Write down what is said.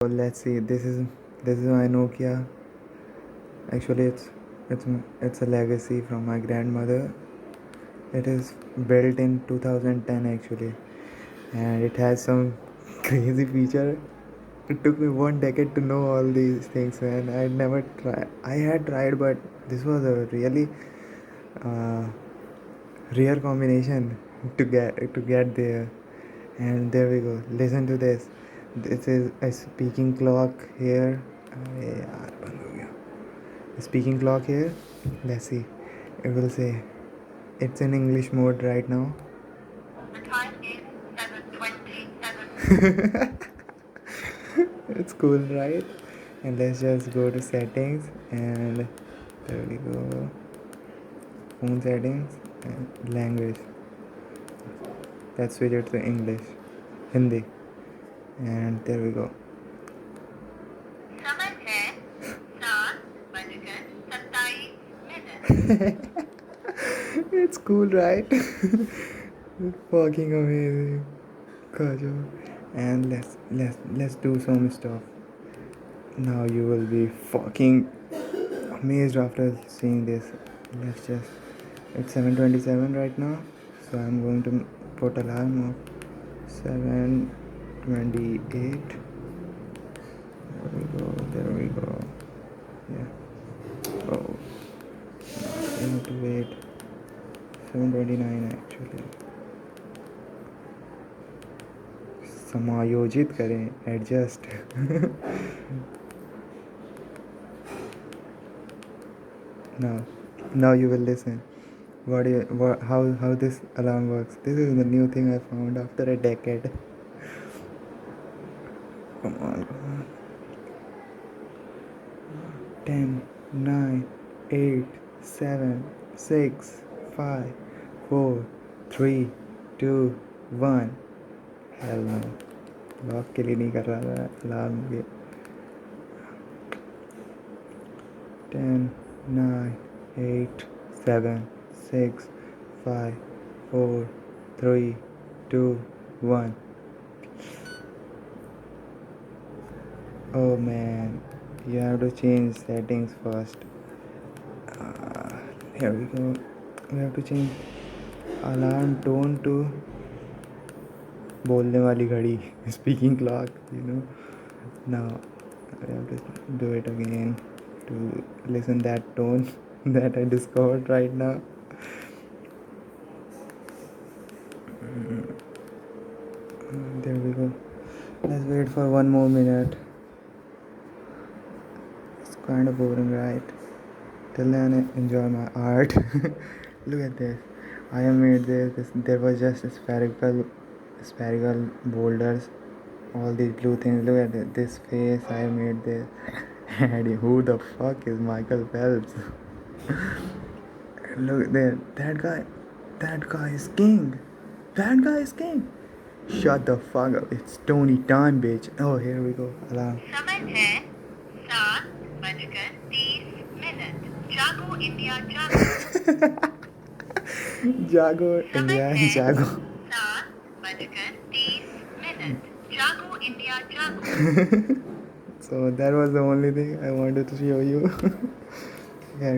So let's see. This is my Nokia. Actually, it's a legacy from my grandmother. It is built in 2010 actually, and it has some crazy feature. It took me 1 decade to know all these things, man. I never tried. I had tried, but this was a really uh, rare combination to get there. And there we go. Listen to this. This is a speaking clock here. अरे यार बंद हो गया. Speaking clock here. Let's see. It will say it's in English mode right now. The time is 7:27. It's cool, right? And let's just go to settings and there we go. Phone settings and language. Let's switch it to English, Hindi, and there we go. समय है 7:27. It's cool, right? Fucking amazing. Kajo. And let's do some stuff. Now you will be fucking amazed after seeing this. Let's just. It's 7:27 right now, so I'm going to put alarm of 7:28. There we go. There we go. Yeah. Oh. I have to wait. 7:29 actually. समायोजित करें. Adjust. Now you will listen. How this alarm works. This is the new thing I found after a decade. Come on. 10, 9, 8, 7, 6, 5, 4, 3, 2, 1. Hell no. Lock के लिए नहीं कर रहा था alarm के. 10, 9, 8, 7, 6, 5, 4, 3, 2, 1. Oh man, you have to change settings first. Here we go. We have to change alarm tone to बोलने वाली घड़ी, speaking clock, Now I have to do it again to listen that tone that I discovered right now. There we go. Let's wait for 1 more minute. It's kind of boring, right? Till then, enjoy my art. Look at this. I have made this. There was just spherical boulders. All these blue things. Look at this face. I have made this. And who the fuck is Michael Phelps? Look there. That guy is king. That guy is king. Shut the fuck up. It's Tony time, bitch. Oh, here we go. Alarm. समय है 7:30. जागो India जागो. जागो India जागो. 7:30. जागो India जागो. So that was the only thing I wanted to show you.